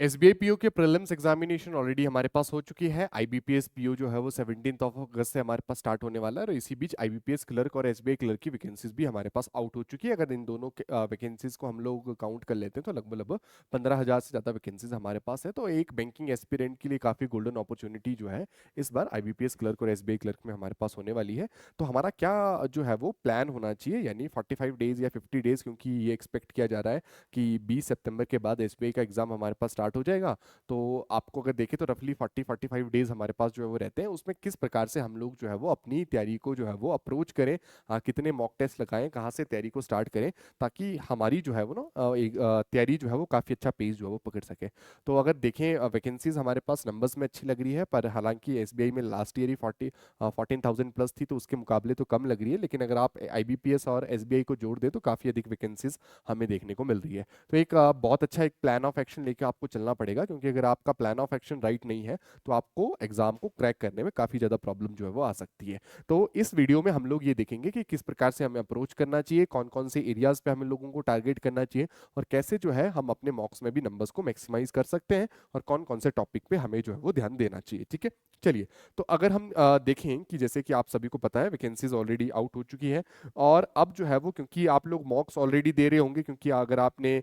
SBI PO के prelims examination already हमारे पास हो चुकी है। आईबीपीएस पीओ जो है वो 17 अगस्त से हमारे पास स्टार्ट होने वाला है, और इसी बीच आईबीपीएस क्लर्क और एसबीआई क्लर्क की वैकेंसीज भी हमारे पास आउट हो चुकी है। अगर इन दोनों वैकेंसीज को हम लोग काउंट कर लेते हैं तो लगभग लगभग 15,000 से ज़्यादा वैकेंसीज हमारे पास है। तो एक बैंकिंग एस्पिरेंट के लिए काफ़ी गोल्डन अपॉर्चुनिटी जो है इस बार आईबीपीएस क्लर्क और एसबीआई क्लर्क में हमारे पास होने वाली है। तो हमारा क्या जो है वो प्लान होना चाहिए, यानी 45 डेज या 50 डेज, क्योंकि ये एक्सपेक्ट किया जा रहा है कि 20 सितंबर के बाद एसबीआई का एग्जाम हमारे पास स्टार्ट हो जाएगा। तो आपको अगर देखें तो रफली 40-45 डेज हमारे पास जो है वो रहते हैं। उसमें किस प्रकार से हम लोग जो है वो अपनी तैयारी को जो है वो अप्रोच करें, कितने मॉक टेस्ट लगाएं, कहाँ से तैयारी को स्टार्ट करें, ताकि हमारी जो है वो ना तैयारी जो है वो काफ़ी अच्छा पेस जो है वो पकड़ सके। तो अगर देखें वैकेंसीज हमारे पास नंबर्स में अच्छी लग रही है, पर हालांकि एसबीआई में लास्ट ईयर ही 14,000 प्लस थी, तो उसके मुकाबले तो कम लग रही है। लेकिन अगर आप आईबीपीएस और एसबीआई को जोड़ दें तो काफ़ी अधिक वैकेंसीज हमें देखने को मिल रही है। तो एक बहुत अच्छा एक प्लान ऑफ एक्शन लेके आपको चलना पड़ेगा, क्योंकि अगर आपका प्लान ऑफ एक्शन राइट नहीं है तो आपको एग्जाम को क्रैक करने में काफी ज्यादा प्रॉब्लम जो है वो आ सकती है। तो इस वीडियो में हम लोग ये देखेंगे कि किस प्रकार से हमें अप्रोच करना चाहिए, कौन कौन से एरियाज पे हमें लोगों को टारगेट करना चाहिए, और कैसे जो है हम अपने मॉक्स में भी नंबर्स को मैक्सिमाइज कर सकते हैं, और कौन कौन से टॉपिक पे हमें जो है वो ध्यान देना चाहिए। ठीक है, चलिए। तो अगर हम देखें कि जैसे कि आप सभी को पता है वैकेंसीज ऑलरेडी आउट हो चुकी है, और अब जो है वो, क्योंकि आप लोग मॉक्स ऑलरेडी दे रहे होंगे, क्योंकि अगर आपने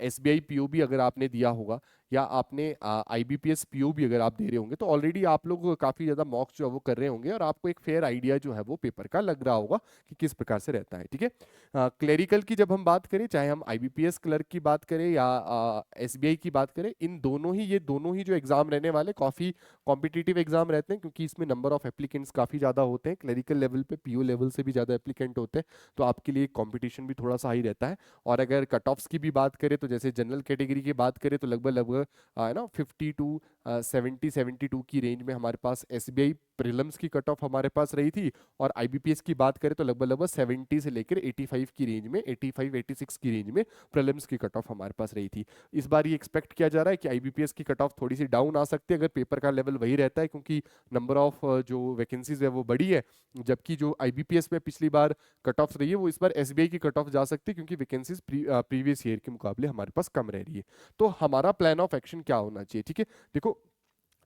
एसबीआई पीओ भी अगर आपने दिया होगा, या आपने आईबीपीएस पीओ भी अगर आप दे रहे होंगे, तो ऑलरेडी आप लोग काफ़ी ज़्यादा मॉक्स जो है वो कर रहे होंगे, और आपको एक फेयर आइडिया जो है वो पेपर का लग रहा होगा कि किस प्रकार से रहता है। ठीक है, क्लेरिकल की जब हम बात करें, चाहे हम आईबीपीएस क्लर्क की बात करें या एसबीआई की बात करें, इन दोनों ही ये दोनों ही जो एग्जाम रहने वाले काफ़ी कॉम्पिटिटिव एग्जाम रहते हैं, क्योंकि इसमें नंबर ऑफ एप्लीकेंट्स काफ़ी ज़्यादा होते हैं। क्लेरिकल लेवल पे पीओ लेवल से भी ज़्यादा एप्लीकेंट होते हैं, तो आपके लिए कॉम्पिटिशन भी थोड़ा सा हाई रहता है। और अगर कट ऑफ्स की भी बात करें, तो जैसे जनरल कैटेगरी की बात करें तो लगभग लगभग है ना 50 टू 72 की रेंज में हमारे पास एसबीआई प्रीलिम्स की कट ऑफ हमारे पास रही थी। और आईबीपीएस की बात करें तो लगभग लगभग 70 से लेकर 85 की रेंज में, 85-86 की रेंज में प्रीलिम्स की कट ऑफ हमारे पास रही थी। इस बार ये एक्सपेक्ट किया जा रहा है कि आईबीपीएस की कट ऑफ थोड़ी सी डाउन आ सकती है, अगर पेपर का लेवल वही रहता है, क्योंकि नंबर ऑफ जो वैकेंसीज है वो बड़ी है। जबकि जो आईबीपीएस में पिछली बार कट ऑफ रही है, वो इस बार एसबीआई की कट ऑफ जा सकती है, क्योंकि वैकेंसीज प्रीवियस ईयर के मुकाबले हमारे पास कम रह रही है। तो हमारा प्लान ऑफ एक्शन क्या होना चाहिए? ठीक है, देखो,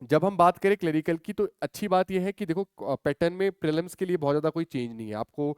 जब हम बात करें क्लरिकल की, तो अच्छी बात यह है कि देखो पैटर्न में प्रीलिम्स के लिए बहुत ज़्यादा कोई चेंज नहीं है। आपको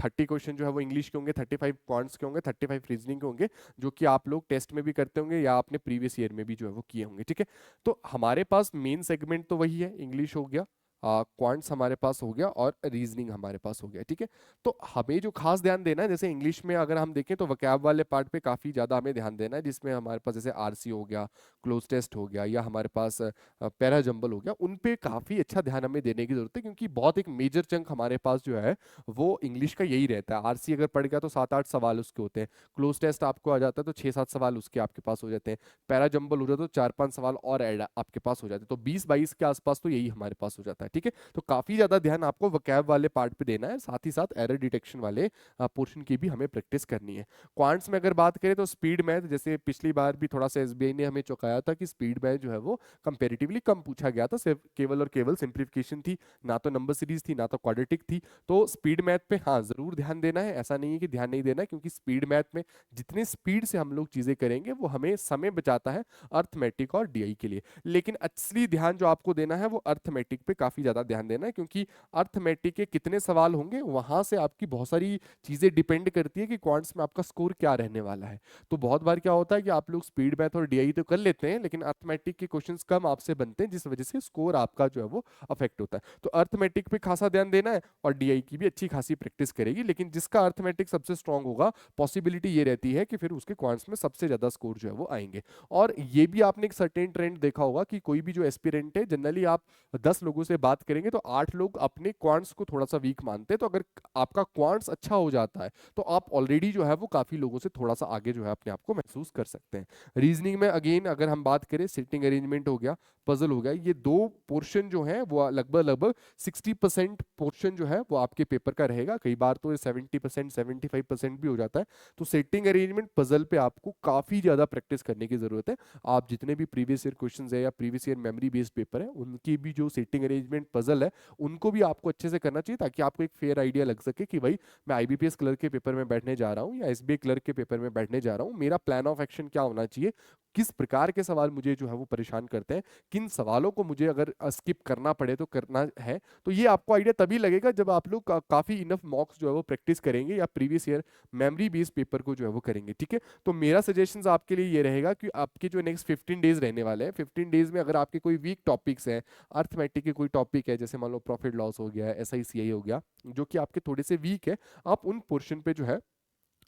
30 क्वेश्चन जो है वो इंग्लिश के होंगे, 35 क्वांट्स के होंगे, 35 रीजनिंग के होंगे, जो कि आप लोग टेस्ट में भी करते होंगे या आपने प्रीवियस ईयर में भी जो है वो किए होंगे। ठीक है, तो हमारे पास मेन सेगमेंट तो वही है, इंग्लिश हो गया, क्वांट्स हमारे पास हो गया, और रीजनिंग हमारे पास हो गया। ठीक है, तो हमें जो खास ध्यान देना है, जैसे इंग्लिश में अगर हम देखें तो वोकैब वाले पार्ट पे काफ़ी ज़्यादा हमें ध्यान देना है, जिसमें हमारे पास जैसे आरसी हो गया, क्लोज टेस्ट हो गया, या हमारे पास पैरा जंबल हो गया, उन पे काफ़ी अच्छा ध्यान हमें देने की जरूरत है, क्योंकि बहुत एक मेजर चंक हमारे पास जो है वो इंग्लिश का यही रहता है। आरसी अगर पढ़ गया तो 7-8 सवाल उसके होते हैं, क्लोज टेस्ट आपको आ जाता है तो 6-7 सवाल उसके आपके पास हो जाते हैं, पैरा जंबल हो जाता है तो 4-5 सवाल और ऐड आपके पास हो जाते हैं, तो 20-22 के आसपास तो यही हमारे पास हो जाता है। ठीक है, तो काफ़ी ज़्यादा ध्यान आपको वोकैब वाले पार्ट पे देना है, साथ ही साथ एरर डिटेक्शन वाले पोर्शन की भी हमें प्रैक्टिस करनी है। क्वांट्स में अगर बात करें तो स्पीड मैथ, जैसे पिछली बार भी थोड़ा सा एसबीआई ने हमें चौंकाया था कि स्पीड मैथ जो है वो कंपेरेटिवली कम पूछा गया था, सिर्फ केवल और केवल सिंप्लीफिकेशन थी, ना तो नंबर सीरीज थी, ना तो क्वाड्रेटिक थी। तो स्पीड मैथ पे हाँ जरूर ध्यान देना है, ऐसा नहीं है कि ध्यान नहीं देना है, क्योंकि स्पीड मैथ में जितने स्पीड से हम लोग चीजें करेंगे वो हमें समय बचाता है अर्थमेटिक और डीआई के लिए। लेकिन असली ध्यान जो आपको देना है वो अर्थमेटिक पे काफी ज्यादा ध्यान देना है, क्योंकि अर्थमेटिक के कितने सवाल होंगे वहां से आपकी बहुत सारी चीजें डिपेंड करती है कि क्वांट्स में आपका स्कोर क्या रहने वाला है। तो बहुत बार क्या होता है कि आप लोग स्पीड मैथ और डीआई तो कर लेते हैं, लेकिन अर्थमेटिक के क्वेश्चंस कम आपसे बनते हैं, जिस वजह से स्कोर आपका जो है वो अफेक्ट होता है। तो अर्थमेटिक पे खासा ध्यान देना है, और डीआई की भी अच्छी खासी प्रैक्टिस करेगी। लेकिन जिसका अर्थमेटिक सबसे स्ट्रांग होगा, पॉसिबिलिटी ये रहती है कि फिर उसके क्वांट्स में सबसे ज्यादा स्कोर जो है वो आएंगे। और ये भी आपने एक सर्टेन ट्रेंड देखा होगा कि कोई भी जो एस्पिरेंट है, जनरली आप 10 लोगों से बात करेंगे तो 8 लोग अपने क्वांट्स को थोड़ा सा वीक मानते हैं। तो अगर आपका क्वांट्स अच्छा हो जाता है तो आप ऑलरेडी जो है वो काफी लोगों से थोड़ा सा आगे जो है अपने आप को महसूस कर सकते हैं। रीजनिंग में अगेन अगर हम बात करें, सिटिंग अरेंजमेंट हो गया, पजल हो गया, ये दो पोर्शन जो है वो लगभग लगभग 60% पोर्शन जो है वो आपके पेपर का रहेगा। कई बार तो 70%, 75% भी हो जाता है। तो सेटिंग अरेंजमेंट पजल पे आपको काफी ज्यादा प्रैक्टिस करने की जरूरत है। आप जितने भी प्रीवियस ईयर क्वेश्चंस है या previous year memory based paper है, उनकी भी जो सेटिंग अरेंजमेंट पजल है, उनको भी आपको अच्छे से करना चाहिए, ताकि आपको एक फेयर आइडिया लग सके कि भाई मैं आईबीपीएस क्लर्क के पेपर में बैठने जा रहा हूँ या एसबीआई क्लर्क के पेपर में बैठने जा रहा हूँ, मेरा प्लान ऑफ एक्शन क्या होना चाहिए, किस प्रकार के सवाल मुझे जो है वो परेशान करते हैं, किन सवालों को मुझे अगर स्किप करना पड़े तो करना है। तो ये आपको आइडिया तभी लगेगा जब आप लोग काफ़ी इनफ मॉक्स जो है वो प्रैक्टिस करेंगे या previous year memory based paper को जो है वो करेंगे, ठीक है। तो मेरा सजेशंस आपके लिए ये रहेगा कि आपके जो नेक्स्ट 15 डेज रहने वाले हैं, 15 डेज में अगर आपके कोई वीक टॉपिक्स हैं, अर्थमेटिक के कोई टॉपिक है, जैसे मान लो प्रॉफिट लॉस हो गया, SICI हो गया, जो कि आपके थोड़े से वीक है, आप उन पोर्शन पे जो है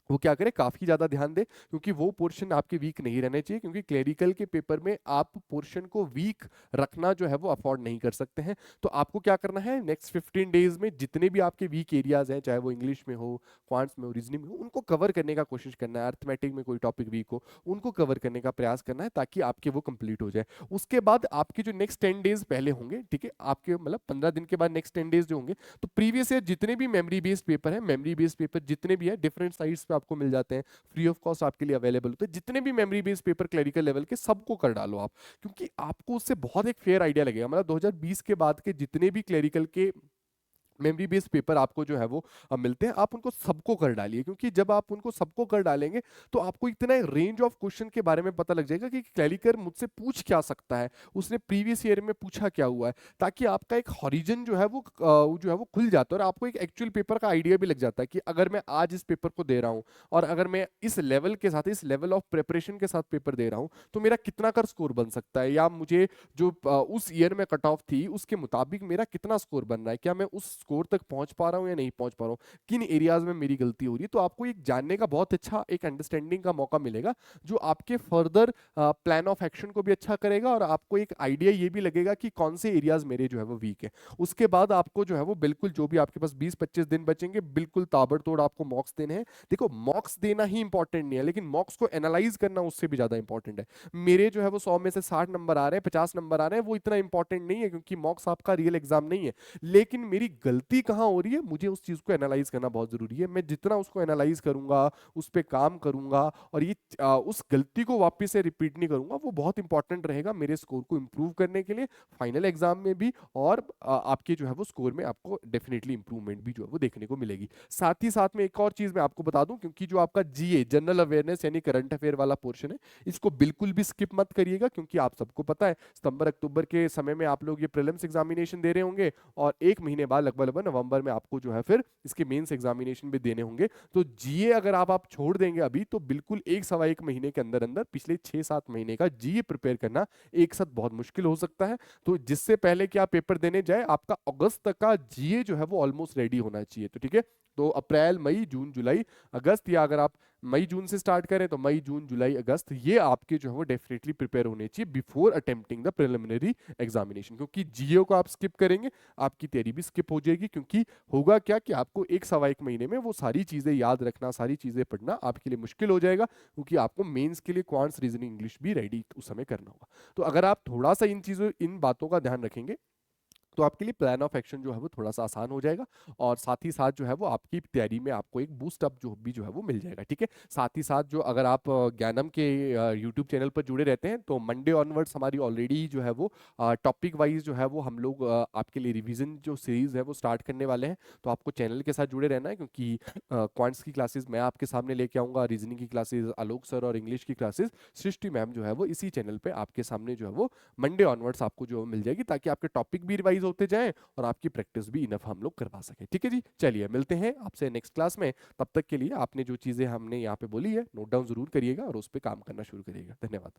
वो क्या करें, काफी ज्यादा ध्यान दें, क्योंकि वो पोर्शन आपके वीक नहीं रहने चाहिए, क्योंकि क्लेरिकल के पेपर में आप पोर्शन को वीक रखना जो है वो अफोर्ड नहीं कर सकते हैं। तो आपको क्या करना है, नेक्स्ट 15 डेज में जितने भी आपके वीक एरियाज हैं, चाहे वो इंग्लिश में हो, क्वांट्स में हो, रीजनिंग में हो, उनको कवर करने का कोशिश करना है। अर्थमेटिक में कोई टॉपिक वीक हो, उनको कवर करने का प्रयास करना है, ताकि आपके वो कंप्लीट हो जाए। उसके बाद आपके जो नेक्स्ट 10 डेज पहले होंगे, ठीक है, आपके मतलब 15 दिन के बाद नेक्स्ट 10 डेज जो होंगे, तो प्रीवियस ईयर जितने भी मेमोरी बेस्ड पेपर है, मेमोरी बेस्ड पेपर जितने भी है डिफरेंट साइट्स पे आपको मिल जाते हैं, फ्री ऑफ कॉस्ट आपके लिए अवेलेबल होते हैं, जितने भी memory based paper clerical level के सबको कर डालो आप, क्योंकि आपको उससे बहुत एक फेयर आइडिया लगेगा। मतलब 2020 के बाद के जितने भी क्लरिकल के मेमोरी बेस्ड पेपर आपको जो है वो मिलते हैं, आप उनको सबको कर डालिए, क्योंकि जब आप उनको सबको कर डालेंगे तो आपको इतना रेंज ऑफ क्वेश्चन के बारे में पता लग जाएगा कि क्लरिकल मुझसे पूछ क्या सकता है, उसने प्रीवियस ईयर में पूछा क्या हुआ है, ताकि आपका एक हॉरिजन जो है वो जो है वो खुल जाता है, और आपको एक एक्चुअल पेपर का आइडिया भी लग जाता है कि अगर मैं आज इस पेपर को दे रहा हूँ, और अगर मैं इस लेवल के साथ, इस लेवल ऑफ प्रिपरेशन के साथ पेपर दे रहा हूँ, तो मेरा कितना कर स्कोर बन सकता है, या मुझे जो उस ईयर में कट ऑफ थी उसके मुताबिक मेरा कितना स्कोर बन रहा है, क्या मैं उस स्कोर तक पहुंच पा रहा हूं या नहीं पहुंच पा रहा हूं, किन एरियाज में मेरी गलती हो रही है। तो आपको एक जानने का बहुत अच्छा एक अंडरस्टैंडिंग का मौका मिलेगा, जो आपके फर्दर प्लान ऑफ एक्शन को भी अच्छा करेगा, और आपको एक आइडिया ये भी लगेगा कि कौन से एरियाज मेरे जो है वो वीक है। उसके बाद आपको जो है वो बिल्कुल, जो भी आपके पास 20-25 दिन बचेंगे, बिल्कुल ताबड़तोड़ आपको मॉक्स देने हैं। देखो, मॉक्स देना ही इंपॉर्टेंट नहीं है, लेकिन मॉक्स को एनालाइज करना उससे भी ज्यादा इंपॉर्टेंट है। मेरे जो है वो 100 में से 60 नंबर आ रहे हैं, 50 नंबर आ रहे हैं, वो इतना इंपॉर्टेंट नहीं है, क्योंकि मॉक्स आपका रियल एग्जाम नहीं है। लेकिन मेरी गलती कहाँ हो रही है, मुझे उस चीज को एनालाइज करना बहुत जरूरी है। मैं जितना उसको एनालाइज करूंगा, उस पर काम करूंगा, और ये उस गलती को वापस से रिपीट नहीं करूंगा, वो बहुत इंपॉर्टेंट रहेगा मेरे स्कोर को इंप्रूव करने के लिए, फाइनल एग्जाम में भी, और आपके जो है वो स्कोर में आपको डेफिनेटली इंप्रूवमेंट भी जो है वो देखने को मिलेगी। साथ ही साथ में एक और चीज मैं आपको बता दूं, क्योंकि जो आपका GA जनरल अवेयरनेस यानी करंट अफेयर वाला पोर्शन है, इसको बिल्कुल भी स्किप मत करिएगा, क्योंकि आप सबको पता है सितंबर अक्टूबर के समय में आप लोग ये प्रीलिम्स एग्जामिनेशन दे रहे होंगे, और एक महीने बाद लगभग नवंबर में आपको जो है फिर इसके मेंस एग्जामिनेशन भी देने होंगे। तो GA अगर आप छोड़ देंगे अभी, तो बिल्कुल एक सवा एक महीने के अंदर अंदर पिछले 6-7 महीने का GA प्रिपेयर करना एक साथ बहुत मुश्किल हो सकता है। तो जिससे पहले कि आप पेपर देने जाए, आपका अगस्त तक का GA जो है वो ऑलमोस्ट रेडी होना चाहिए। तो ठीक है, तो अप्रैल, मई, जून, जुलाई, अगस्त, या अगर आप मई जून से स्टार्ट करें तो मई, जून, जुलाई, अगस्त, ये आपके जो है वो डेफिनेटली प्रिपेयर होने चाहिए before attempting the preliminary examination. क्योंकि GA को आप स्किप करेंगे, आपकी तैयारी भी स्किप हो जाएगी, क्योंकि होगा क्या कि आपको एक सवा एक महीने में वो सारी चीजें याद रखना, सारी चीजें पढ़ना आपके लिए मुश्किल हो जाएगा, क्योंकि आपको मेंस के लिए क्वांट्स, रीजनिंग, इंग्लिश भी रेडी उस समय करना होगा। तो अगर आप थोड़ा सा इन बातों का ध्यान रखेंगे, तो आपके लिए प्लान ऑफ एक्शन जो है वो थोड़ा सा आसान हो जाएगा, और साथ ही साथ जो है वो आपकी तैयारी में आपको एक बूस्ट अप जो है वो मिल जाएगा, ठीक है। साथ ही साथ जो अगर आप ज्ञानम के यूट्यूब चैनल पर जुड़े रहते हैं, तो मंडे ऑनवर्ड्स हमारी ऑलरेडी जो है वो टॉपिक वाइज जो है वो हम लोग आपके लिए रिवीजन जो सीरीज है वो स्टार्ट करने वाले हैं। तो आपको चैनल के साथ जुड़े रहना है, क्योंकि क्वांट्स की क्लासेस मैं आपके सामने लेके आऊंगा, रीजनिंग की क्लासेस आलोक सर, और इंग्लिश की क्लासेस सृष्टि मैम जो है वो इसी चैनल पे आपके सामने जो है वो मंडे ऑनवर्ड्स आपको जो मिल जाएगी, ताकि आपके टॉपिक भी रिवाइज होते जाएं और आपकी प्रैक्टिस भी इनफ हम लोग करवा सके। ठीक है जी, चलिए मिलते हैं आपसे नेक्स्ट क्लास में। तब तक के लिए आपने जो चीजें हमने यहाँ पे बोली है, नोट डाउन जरूर करिएगा और उस पर काम करना शुरू करिएगा। धन्यवाद।